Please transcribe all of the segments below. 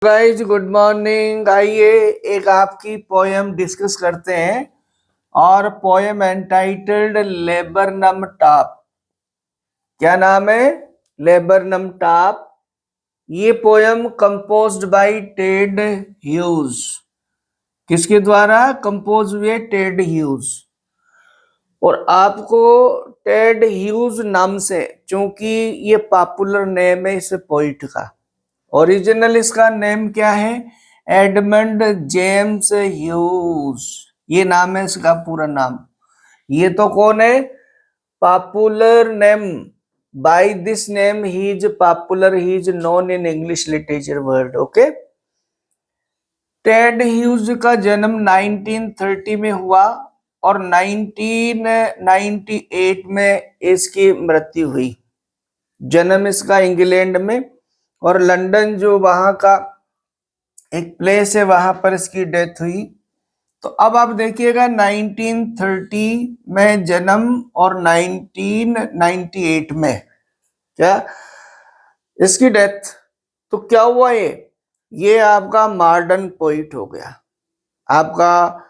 Guys good morning. आइए एक आपकी पोयम डिस्कस करते हैं और पोयम एंटाइटल्ड लेबरनम टॉप। क्या नाम है? Laburnum top. ये poem composed by Ted Hughes. किसके द्वारा कंपोज हुए? Ted Hughes. और आपको टेड ह्यूज नाम से, चूंकि ये पॉपुलर नेम है इस पोइट का, ओरिजिनल इसका नेम क्या है? Edmund James huge. ये नाम है इसका पूरा नाम। ये तो कौन है? Popular name. By this name he is popular, he is known in English literature world. Okay. Ted Hughes का जन्म 1930 में हुआ और 1998 में इसकी मृत्यु हुई। जन्म इसका इंग्लैंड में और लंदन जो वहां का एक प्लेस है वहां पर इसकी डेथ हुई। तो अब आप देखिएगा 1930 में जन्म और 1998 में क्या इसकी डेथ। तो क्या हुआ? ये आपका मॉडर्न पोइट हो गया। आपका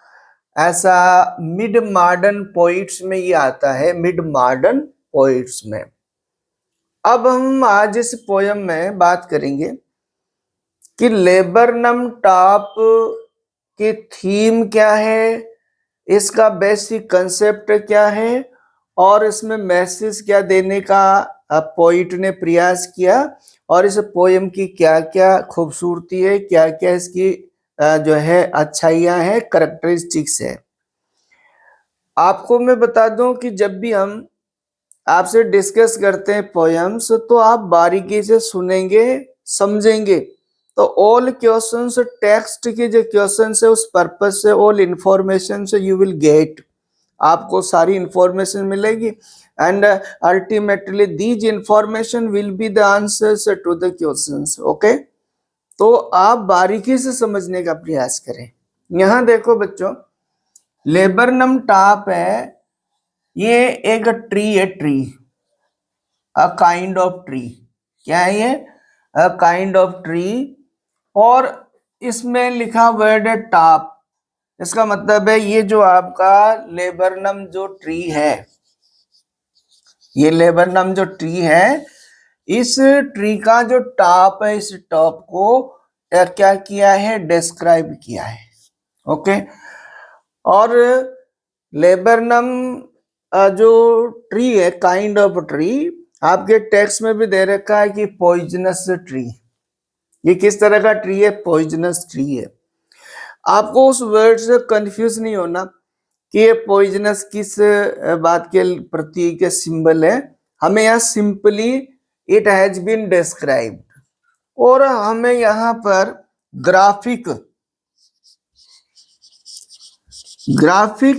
ऐसा मिड मॉडर्न पोइट्स में ये आता है, मिड मॉडर्न पोइट्स में। अब हम आज इस पोयम में बात करेंगे कि लेबरनम टॉप की थीम क्या है, इसका बेसिक कंसेप्ट क्या है और इसमें मैसेज क्या देने का पोइट ने प्रयास किया, और इस पोयम की क्या क्या खूबसूरती है, क्या क्या इसकी जो है अच्छाइयां हैं, करैक्टरिस्टिक्स है। आपको मैं बता दूं कि जब भी हम आपसे डिस्कस करते हैं पोयम्स, तो आप बारीकी से सुनेंगे, समझेंगे। तो ऑल क्वेश्चंस, टेक्स्ट के जो क्वेश्चंस है उस पर्पज से, ऑल इंफॉर्मेशन से यू विल गेट, आपको सारी इंफॉर्मेशन मिलेगी। And ultimately these information will be the answers to the questions. Okay. तो आप बारीकी से समझने का प्रयास करें। यहां देखो बच्चों, लेबरनम टॉप है, ये एक ट्री है। Tree, a kind of tree. क्या है ये? A kind of tree. और इसमें लिखा वर्ड है टॉप। इसका मतलब है ये जो आपका लेबरनम जो ट्री है, ये लेबरनम जो ट्री है, इस ट्री का जो टॉप है, इस टॉप को क्या किया है? डिस्क्राइब किया है। ओके। और लेबरनम जो ट्री है, काइंड ऑफ ट्री, आपके टेक्स्ट में भी दे रखा है कि पॉइजनस ट्री। ये किस तरह का ट्री है? पॉइजनस ट्री है। आपको उस वर्ड से कंफ्यूज नहीं होना कि ये पॉइजनस किस बात के प्रतीक के सिंबल है। हमें यहाँ simply it has been described, और हमें यहाँ पर ग्राफिक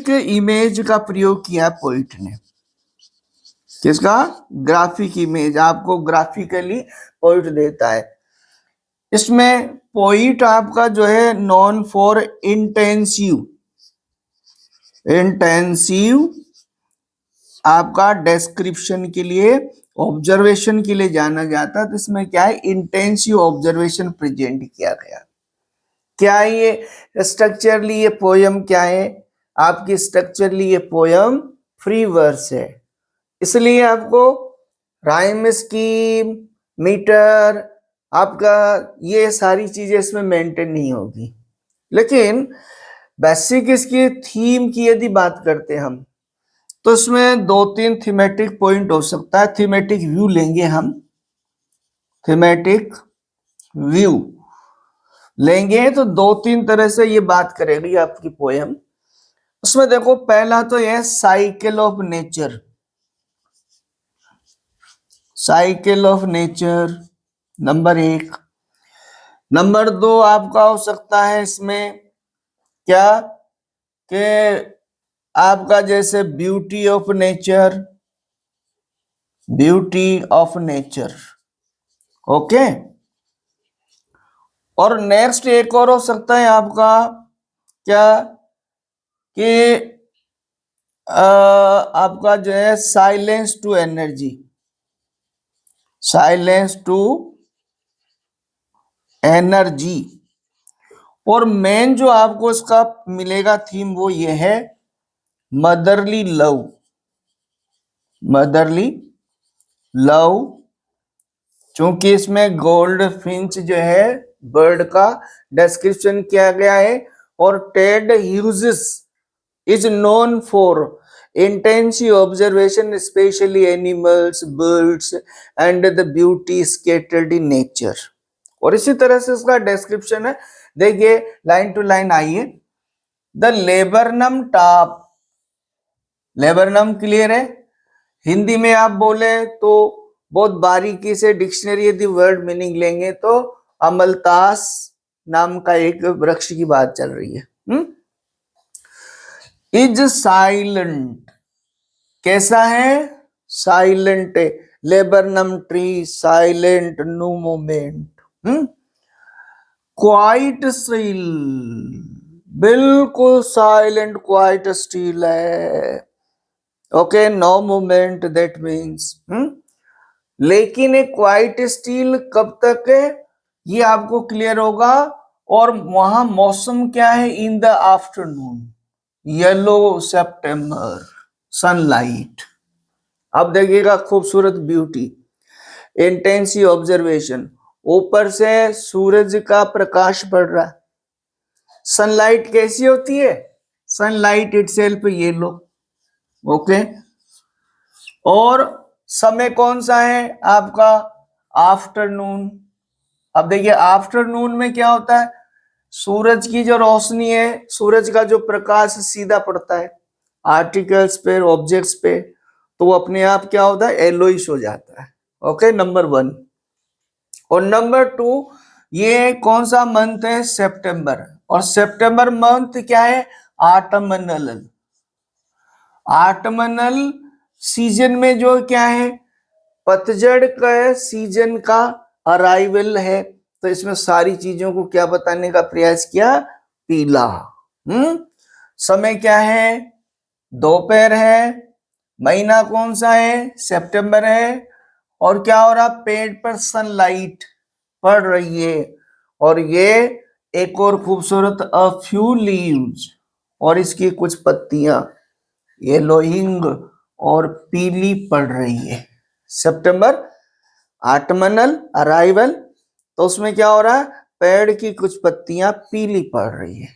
इमेज का प्रयोग किया पोइट ने। किसका? Graphic image. आपको ग्राफिकली पोइट देता है। इसमें पोइट आपका जो है नॉन फॉर इंटेंसिव आपका डिस्क्रिप्शन के लिए, ऑब्जर्वेशन के लिए जाना जाता है। तो इसमें क्या है? इंटेंसिव ऑब्जर्वेशन प्रेजेंट किया गया। क्या है ये स्ट्रक्चरली? ये पोयम क्या है आपकी? स्ट्रक्चरली ये पोयम फ्री वर्स है, इसलिए आपको राइम स्कीम, मीटर, आपका ये सारी चीजें इसमें मेंटेन नहीं होगी। लेकिन बेसिक इसकी थीम की यदि बात करते हैं हम, तो इसमें दो तीन थीमेटिक पॉइंट हो सकता है। थीमेटिक व्यू लेंगे हम, थीमेटिक व्यू लेंगे तो दो तीन तरह से ये बात करेगी आपकी पोयम। उसमें देखो, पहला तो यह cycle of nature. Cycle of nature number 1। Number 2 आपका हो सकता है इसमें क्या कि आपका जैसे beauty of nature, beauty of nature. Okay. और नेक्स्ट एक और हो सकता है आपका क्या कि आपका जो है silence to energy, silence to energy. और मेन जो आपको इसका मिलेगा थीम वो ये है मदरली लव। मदरली लव, चूंकि इसमें गोल्ड फिंच जो है बर्ड का डिस्क्रिप्शन किया गया है, और Ted Hughes is known for intensive observation, especially animals, birds, and the beauty scattered in nature. और इसी तरह से इसका डिस्क्रिप्शन है, देखिए लाइन टू लाइन आइए। The laburnum top, laburnum clear है, हिंदी में आप बोले तो बहुत बारीकी से डिक्शनरी यदि वर्ड मीनिंग लेंगे तो अमलतास नाम का एक वृक्ष की बात चल रही है। इज साइलेंट, कैसा है, साइलेंट है, laburnum tree silent, no moment, quite still, बिल्कुल साइलेंट क्वाइट स्टिल है, okay, no moment that means. लेकिन एक क्वाइट स्टिल कब तक है ये आपको क्लियर होगा, और वहां मौसम क्या है, in the afternoon, yellow September, sunlight. अब देखिएगा खूबसूरत ब्यूटी, इंटेंसिव ऑब्जर्वेशन, ऊपर से सूरज का प्रकाश पड़ रहा है। सनलाइट कैसी होती है, सनलाइट इटसेल्फ येलो, ओके। और समय कौन सा है आपका, आफ्टरनून। अब देखिए आफ्टरनून में क्या होता है, सूरज की जो रोशनी है, सूरज का जो प्रकाश सीधा पड़ता है आर्टिकल्स पे, ऑब्जेक्ट्स पे, तो वो अपने आप क्या होता है, येलोइश हो जाता है, ओके, नंबर 1। और नंबर 2, ये कौन सा मंथ है, सितंबर, और सितंबर मंथ क्या है, ऑटमनल। ऑटमनल सीजन में जो क्या है, पतझड़ का सीजन का अराइवल है, तो इसमें सारी चीजों को क्या बताने का प्रयास किया, पीला। समय क्या है, दोपहर है, महीना कौन सा है, सितंबर है, और क्या हो रहा, पेड़ पर सनलाइट पड़ रही है, और ये एक और खूबसूरत अ फ्यू लीव्स, और इसकी कुछ पत्तियां येलोइंग और पीली पड़ रही है। सितंबर ऑटमनल अराइवल, तो उसमें क्या हो रहा है, पेड़ की कुछ पत्तियां पीली पड़ रही है।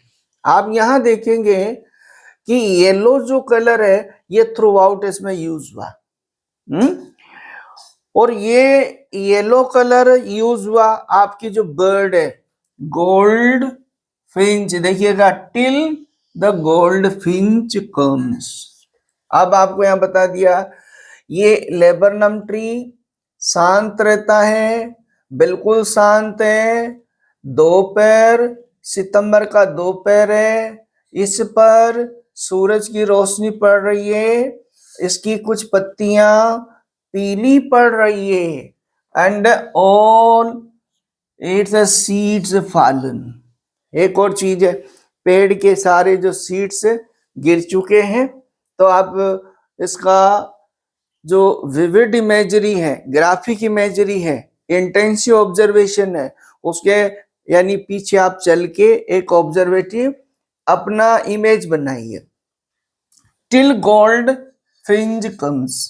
आप यहां देखेंगे कि येलो जो कलर है ये थ्रू आउट इसमें यूज हुआ, और ये येलो कलर यूज हुआ आपकी जो बर्ड है गोल्ड फिंच, देखिएगा, till the gold Finch comes. अब आपको यहां बता दिया, ये लेबरनम ट्री शांत रहता है, बिल्कुल शांत है, दोपहर, सितंबर का दोपहर है, इस पर सूरज की रोशनी पड़ रही है, इसकी कुछ पत्तियां पीली पड़ रही है, and all it's seeds fallen. एक और चीज है, पेड़ के सारे जो सीड्स गिर चुके हैं, तो आप इसका जो विविड इमेजरी है, ग्राफिक इमेजरी है, इंटेंसिव ऑब्जर्वेशन है, उसके यानी पीछे आप चल के एक ऑब्जर्वेटिव अपना इमेज बनाइए। टिल गोल्ड फिंच कम्स,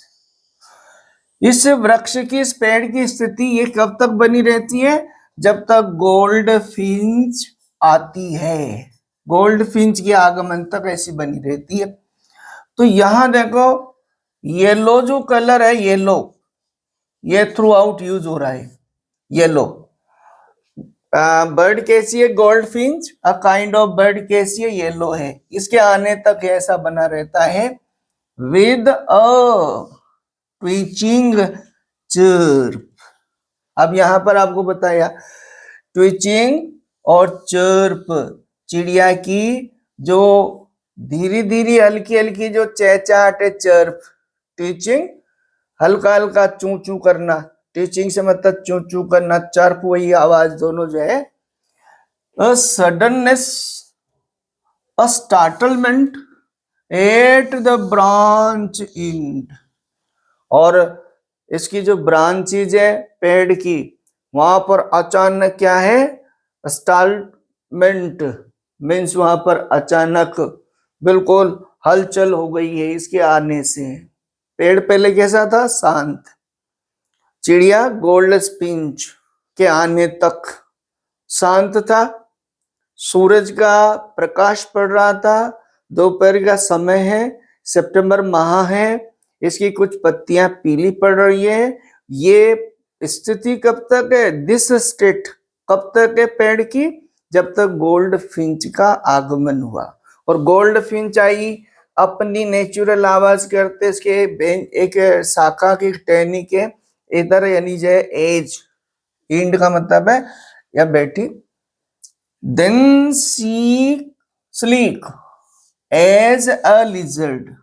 इस वृक्ष की, इस पेड़ की स्थिति ये कब तक बनी रहती है, जब तक गोल्ड फिंच आती है, गोल्ड फिंच के आगमन तक ऐसी बनी रहती है। तो यहां देखो येलो जो कलर है, येलो, ये थ्रू आउट यूज हो रहा है, येलो। बर्ड कैसी है, gold Finch, a kind of bird कैसी है, येलो है, इसके आने तक ऐसा बना रहता है विद अ ट्विचिंग चर्प। अब यहां पर आपको बताया ट्विचिंग और चर्प, चिड़िया की जो धीरे धीरे हल्की हल्की जो चहचहाट है, चर्प, ट्विचिंग हल्का हल्का चू चू करना, टीचिंग से मतलब चू चू करना, चर्प वही आवाज, दोनों जो है। A suddenness, a startlement at the branch end, और इसकी जो ब्रांचेज है पेड़ की, वहां पर अचानक क्या है, स्टार्टमेंट मीन्स वहां पर अचानक बिल्कुल हलचल हो गई है इसके आने से। पेड़ पहले कैसा था? शांत। चिड़िया गोल्ड स्पिंच के आने तक शांत था। सूरज का प्रकाश पड़ रहा था। दोपहर का समय है, सितंबर माह है, इसकी कुछ पत्तियां पीली पड़ रही है। ये स्थिति कब तक है? दिस स्टेट कब तक है पेड़ की? जब तक गोल्ड फिंच का आगमन हुआ। और गोल्ड फिंच आई, अपनी नेचुरल आवाज करते इसके एक शाखा की टहनी के इधर यानी जो एज, एंड का मतलब है या बैठी। Then see sleek as a lizard.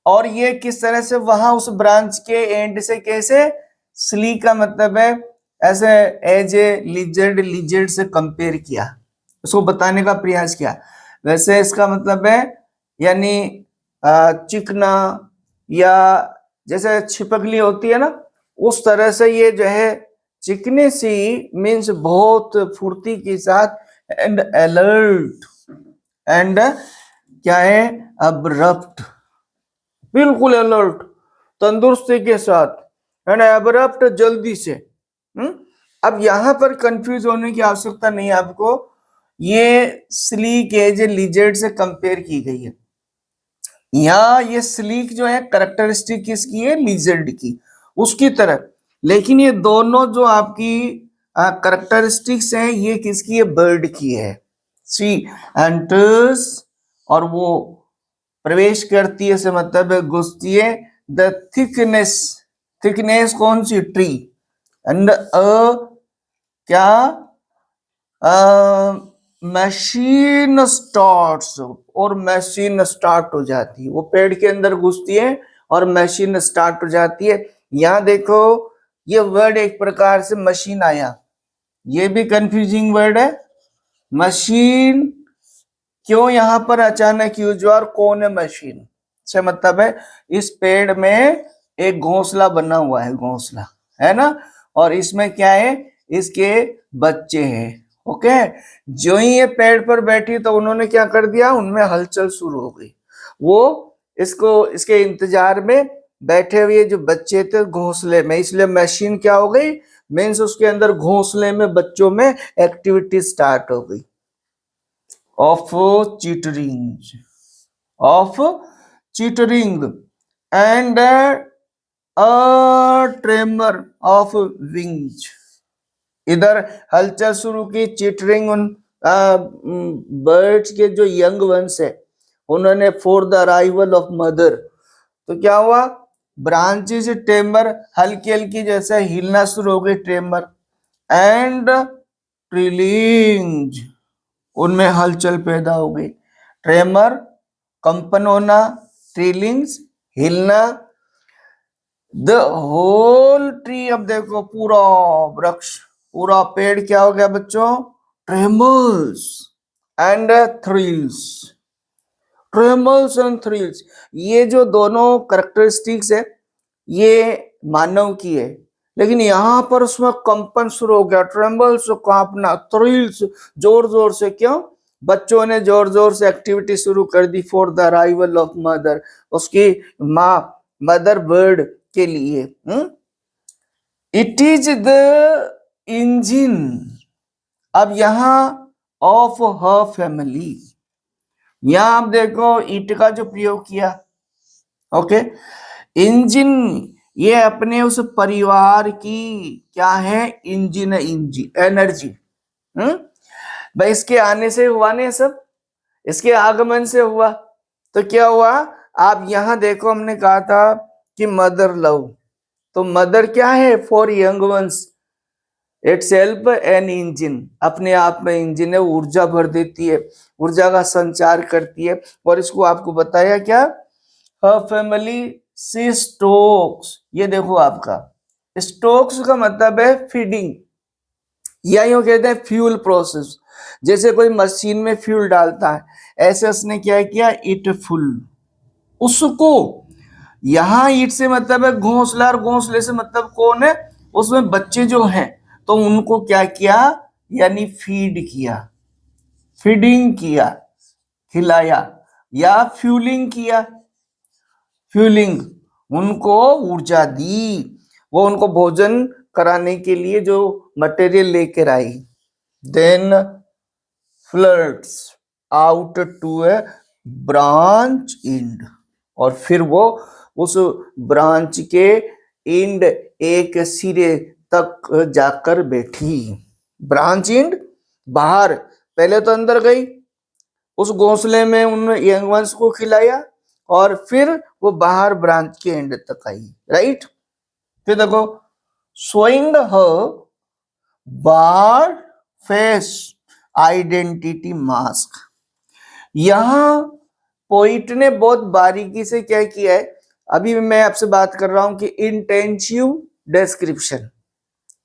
और ये किस तरह से वहां उस ब्रांच के एंड से कैसे? स्लीक का मतलब है ऐसे एज ए लिजर्ड, लिजर्ड से कंपेयर किया, उसको बताने का प्रयास किया। वैसे इसका मतलब है यानी चिकना या जैसे छिपकली होती है ना, उस तरह से ये जो है चिकने सी मीन्स बहुत फुर्ती के साथ, एंड अलर्ट, एंड क्या है? अब्रप्ट, बिल्कुल अलर्ट, तंदुरुस्ती के साथ, एंड अब्रप्ट, जल्दी से। अब यहां पर कंफ्यूज होने की आवश्यकता नहीं है आपको। ये स्लीक एज लिजर्ड से कंपेयर की गई है। यहाँ ये स्लीक जो है कैरेक्टरिस्टिक किसकी है? लिजर्ड की, उसकी तरह। लेकिन ये दोनों जो आपकी कैरेक्टरिस्टिक्स हैं ये किसकी है? बर्ड की है। सी एंटर्स, और वो प्रवेश करती है से मतलब है घुसती है। द थिकनेस, थिकनेस कौन सी? ट्री। एंड क्या? मशीन स्टार्ट्स, और मशीन स्टार्ट हो जाती है। वो पेड़ के अंदर घुसती है और मशीन स्टार्ट हो जाती है। यहां देखो ये वर्ड एक प्रकार से मशीन आया, ये भी कंफ्यूजिंग वर्ड है। मशीन क्यों यहां पर अचानक यूज हुआ और कौन है मशीन? से मतलब है इस पेड़ में एक घोंसला बना हुआ है, घोंसला है ना, और इसमें क्या है? इसके बच्चे हैं। ओके, जो ही ये पेड़ पर बैठी तो उन्होंने क्या कर दिया? उनमें हलचल शुरू हो गई। वो इसको इसके इंतजार में बैठे हुए जो बच्चे थे घोंसले में, इसलिए मशीन क्या हो गई? मीन्स उसके अंदर घोंसले में बच्चों में एक्टिविटी स्टार्ट हो गई। of chittering, of chittering, and a tremor of wings। इधर हलचल शुरू की, चिटरिंग, उन बर्ड्स के जो यंग वंस है उन्होंने for the arrival of mother, तो क्या हुआ? ब्रांचेस ट्रेमर, हल्की हल्की जैसे हिलना शुरू हो गई ट्रेमर, एंड ट्रिलिंग, उनमें हलचल पैदा हो गई। ट्रेमर कंपन होना, ट्रिलिंग्स हिलना। द होल ट्री, अब देखो पूरा वृक्ष, पूरा पेड़ क्या हो गया बच्चों? ट्रेमल्स एंड थ्रिल्स, ट्रेमल्स एंड थ्रिल्स। ये जो दोनों कैरेक्टरिस्टिक्स है ये मानव की है, लेकिन यहां पर उसमें कंपन शुरू हो गया, ट्रेम्बल्स, कांपना, थ्रिल्स, जोर जोर से। क्यों? बच्चों ने जोर जोर से एक्टिविटी शुरू कर दी for the arrival of mother, उसकी माँ, मदर बर्ड के लिए। इट इज द इंजिन, अब यहां ऑफ हर फैमिली, यहां आप देखो इट का जो प्रयोग किया। ओके, इंजिन ये अपने उस परिवार की क्या है? Engine, engine energy. भाई इसके आने से हुआ नहीं सब, इसके आगमन से हुआ। तो क्या हुआ? आप यहां देखो, हमने कहा था कि मदर लव, तो मदर क्या है? For young ones, it's help N engine, अपने आप में इंजिन है, ऊर्जा भर देती है, ऊर्जा का संचार करती है। और इसको आपको बताया क्या? हर फैमिली सी स्टोक्स, ये देखो आपका स्टोक्स का मतलब है फीडिंग, या यूं कहते हैं फ्यूल प्रोसेस। जैसे कोई मशीन में फ्यूल डालता है, ऐसे उसने क्या किया? इट फुल, उसको, यहां ईट से मतलब है घोंसला, और घोंसले से मतलब कौन है? उसमें बच्चे जो हैं, तो उनको क्या किया? यानी फीड किया, फीडिंग किया, खिलाया, या फ्यूलिंग किया, फ्यूलिंग, उनको ऊर्जा दी, वो उनको भोजन कराने के लिए जो मटेरियल लेकर आई। Then floods out to a branch end, और फिर वो उस ब्रांच के एंड, एक सिरे तक जाकर बैठी। ब्रांच एंड बाहर, पहले तो अंदर गई, उस घोंसले में उन यंग वंस को खिलाया, और फिर वो बाहर ब्रांच के एंड तक आई, राइट। फिर देखो, शोइंग हर बर्ड फेस आइडेंटिटी मास्क, यहां पोइट ने बहुत बारीकी से क्या किया है, अभी मैं आपसे बात कर रहा हूं कि इंटेंसिव डिस्क्रिप्शन,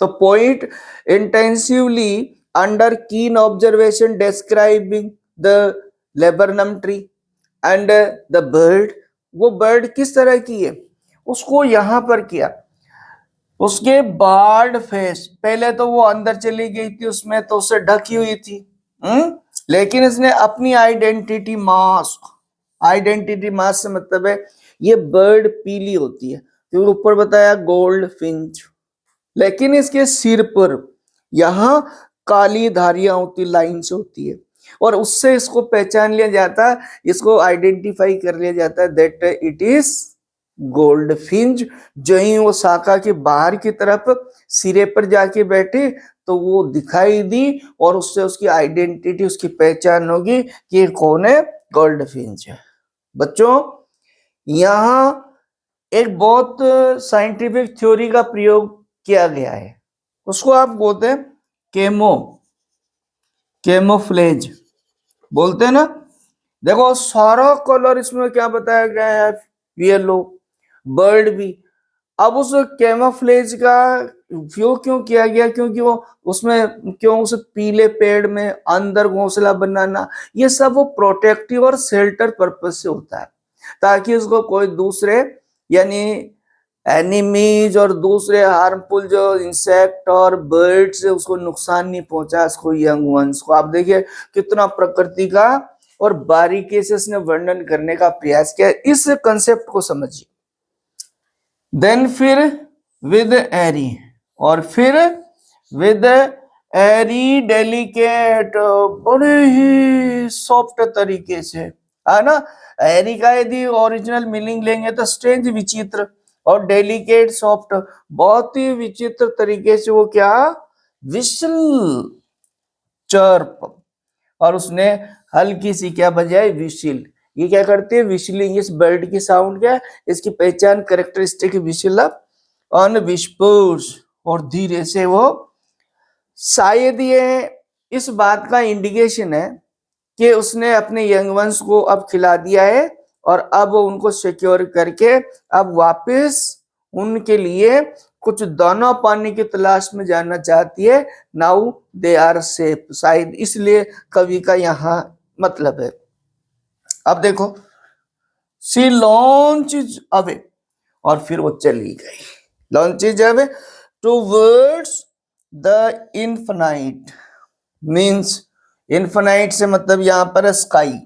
तो पोइट इंटेंसिवली अंडर कीन observation describing the laburnum tree and the bird, वो बर्ड किस तरह की है उसको यहां पर किया, उसके बर्ड फेस, पहले तो वो अंदर चली गई थी उसमें, तो उससे ढकी हुई थी, लेकिन इसने अपनी आइडेंटिटी मास्क, आइडेंटिटी मास्क से मतलब है ये बर्ड पीली होती है, फिर ऊपर बताया गोल्ड फिंच, लेकिन इसके सिर पर यहां काली धारियां होती, लाइंस होती है, और उससे इसको पहचान लिया जाता है, इसको आइडेंटिफाई कर लिया जाता है that it is gold Finch. जो ही वो शाखा के बाहर की तरफ सिरे पर जाके बैठे तो वो दिखाई दी, और उससे उसकी आइडेंटिटी, उसकी पहचान होगी कि ये कौन है, गोल्ड फिंच है। बच्चों, यहां एक बहुत साइंटिफिक थ्योरी का प्रयोग किया गया है, उसको आप बोलते हैं कैमोफ्लेज बोलते हैं ना। देखो सारा कलर इसमें क्या बताया गया है, येलो, बर्ड भी। अब उस कैमोफ्लेज का उपयोग क्यों किया गया, क्योंकि वो उसमें क्यों उस पीले पेड़ में अंदर घोंसला बनाना, ये सब वो प्रोटेक्टिव और शेल्टर पर्पज से होता है, ताकि उसको कोई दूसरे यानी एनिमीज और दूसरे हार्मफुल जो इंसेक्ट और बर्ड से उसको नुकसान नहीं पहुंचा, उसको यंग वंस को। आप देखिए कितना प्रकृति का और बारीकी से इसने वर्णन करने का प्रयास किया, इस कंसेप्ट को समझिए। देन फिर विद एरी, और फिर विद एरी डेलिकेट, बड़े ही सॉफ्ट तरीके से, है ना। एरी का यदि ओरिजिनल मीनिंग लेंगे तो स्ट्रेंज, विचित्र, और डेलिकेट सॉफ्ट, बहुत ही विचित्र तरीके से वो क्या, विशल, चर्प, और उसने हल्की सी क्या बजाई, विशिल। ये क्या करती है, विशलिंग, इस बर्ड की साउंड क्या है, इसकी पहचान कैरेक्टरिस्टिक विशल ऑन विस्पर्स, और धीरे से वो, शायद ये इस बात का इंडिकेशन है कि उसने अपने यंग वंस को अब खिला दिया है, और अब उनको सिक्योर करके अब वापस उनके लिए कुछ दाना पानी की तलाश में जाना चाहती है। नाउ दे आर सेफ, शायद इसलिए कवि का यहाँ मतलब है। अब देखो, सी लॉन्च अवे, और फिर वो चली गई, launch away towards the infinite, means infinite से मतलब यहां पर स्काई,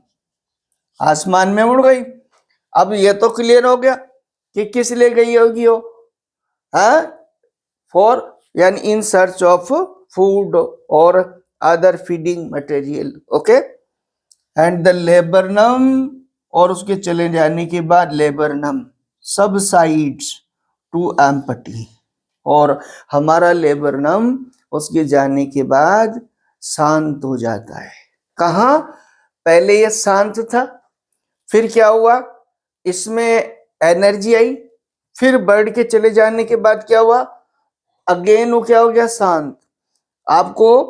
आसमान में उड़ गई। अब ये तो क्लियर हो गया कि किस लिए गई होगी वो, फॉर यानी इन सर्च ऑफ फूड और other feeding material, okay. And the laburnum, और उसके चले जाने के बाद लेबरनम सबसाइड्स टू एम्पटी, और हमारा लेबरनम उसके जाने के बाद शांत हो जाता है। कहा, पहले ये शांत था, फिर क्या हुआ, इसमें एनर्जी आई, फिर बर्ड के चले जाने के बाद क्या हुआ, अगेन वो क्या हो गया, शांत। आपको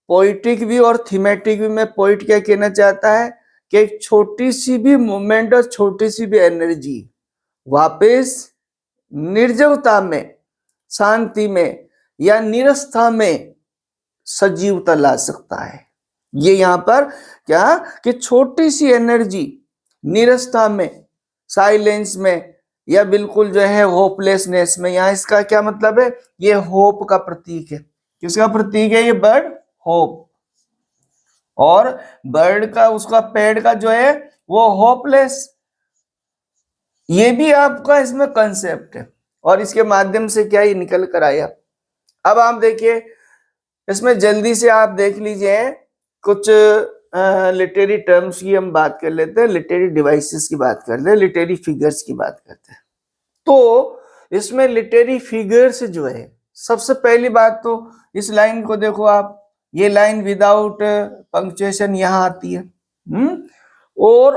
पोइटिक भी और थीमेटिक भी में पोइट क्या कहना चाहता है कि एक छोटी सी भी मूवमेंट और छोटी सी भी एनर्जी वापस निर्जवता में, शांति में या निरस्ता में सजीवता ला सकता है। ये यहां पर क्या कि छोटी सी एनर्जी निरस्ता में, साइलेंस में, या बिल्कुल जो है होपलेसनेस में, यहां इसका क्या मतलब है, ये होप का प्रतीक है। किसका प्रतीक है ये बर्ड, होप, और बर्ड का, उसका पेड़ का जो है वो होपलेस। ये भी आपका इसमें कंसेप्ट है, और इसके माध्यम से क्या ही निकल कर आया। अब आप देखिए इसमें जल्दी से आप देख लीजिए कुछ लिटरेरी टर्म्स की हम बात कर लेते हैं, लिटरेरी डिवाइसेस की बात करते हैं, लिटरेरी फिगर्स की बात करते हैं। तो इसमें लिटरेरी फिगर्स जो है, सबसे पहली बात तो इस लाइन को देखो आप, ये लाइन विदाउट पंक्चुएशन यहां आती है। और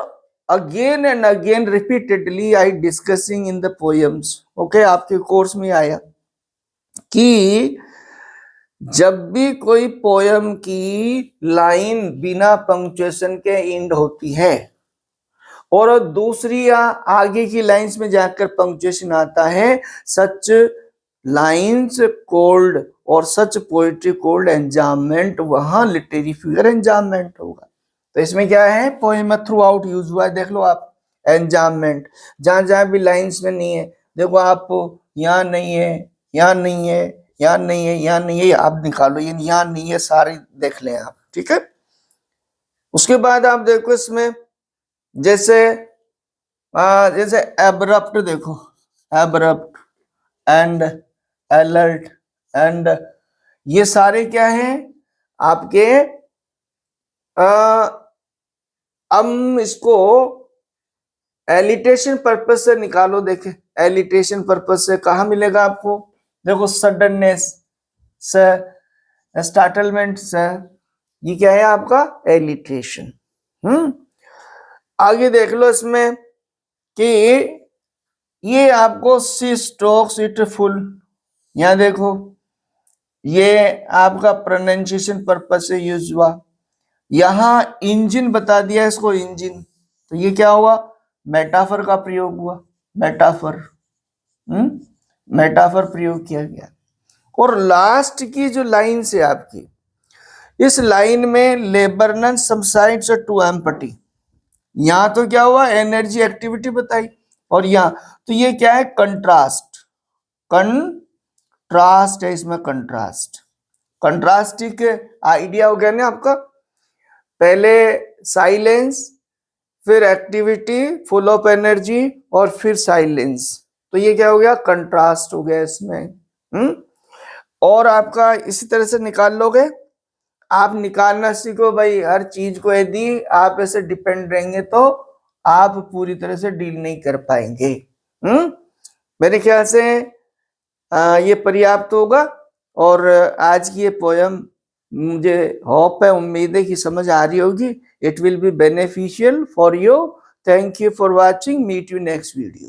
again and again repeatedly I discussing in the poems, okay, आपके कोर्स में आया कि जब भी कोई पोयम की लाइन बिना पंक्चुएशन के एंड होती है और दूसरी या आगे की लाइंस में जाकर पंक्चुएशन आता है, सच लाइंस कोल्ड और सच पोएट्री कोल्ड एंजाममेंट, वहां लिटरेरी फिगर एंजाममेंट होगा। तो इसमें क्या है, पोएम थ्रू आउट यूज हुआ है, देख लो आप, एंजाममेंट। जहां जहां भी लाइंस में नहीं है, देखो आप, यहाँ नहीं है, यहाँ नहीं है, यहाँ नहीं है, यहाँ नहीं है, आप निकालो, ये यहाँ नहीं है, सारे देख लें आप, ठीक है। उसके बाद आप देखो इसमें जैसे जैसे एब्रप्ट, देखो एब्रप्ट एंड अलर्ट एंड, ये सारे क्या हैं आपके, हम इसको एलिटेशन पर्पस से निकालो। देखे एलिटेशन पर्पस से कहा मिलेगा आपको, देखो सडननेस से, स्टार्टलमेंट से, ये क्या है आपका एलिट्रेशन। आगे देख लो इसमें कि ये आपको सी स्टॉक्स इट फुल, यहां देखो ये आपका प्रोनाउंसिएशन पर्पस से यूज हुआ। यहां इंजन बता दिया इसको, इंजन, तो ये क्या हुआ, मेटाफर का प्रयोग हुआ, मेटाफर, मेटाफर प्रयोग किया गया। और लास्ट की जो लाइन से आपकी, इस लाइन में लेबरनन सबसाइड्स टू एम्पटी, यहां तो क्या हुआ, एनर्जी एक्टिविटी बताई, और यहां तो ये क्या है, कंट्रास्ट, कंट्रास्ट है इसमें, कंट्रास्ट, कंट्रास्टिक आइडिया हो गया ना आपका, पहले साइलेंस, फिर एक्टिविटी फुल ऑफ एनर्जी, और फिर साइलेंस, तो ये क्या हो गया, कंट्रास्ट हो गया इसमें। और आपका इसी तरह से निकाल लोगे आप, निकालना सीखो भाई, हर चीज को यदि आप ऐसे डिपेंड रहेंगे तो आप पूरी तरह से डील नहीं कर पाएंगे। मेरे ख्याल से ये पर्याप्त होगा। और आज की ये पोयम मुझे होप है, उम्मीद है कि समझ आ रही होगी। It will be beneficial for you. Thank you for watching, meet you next video.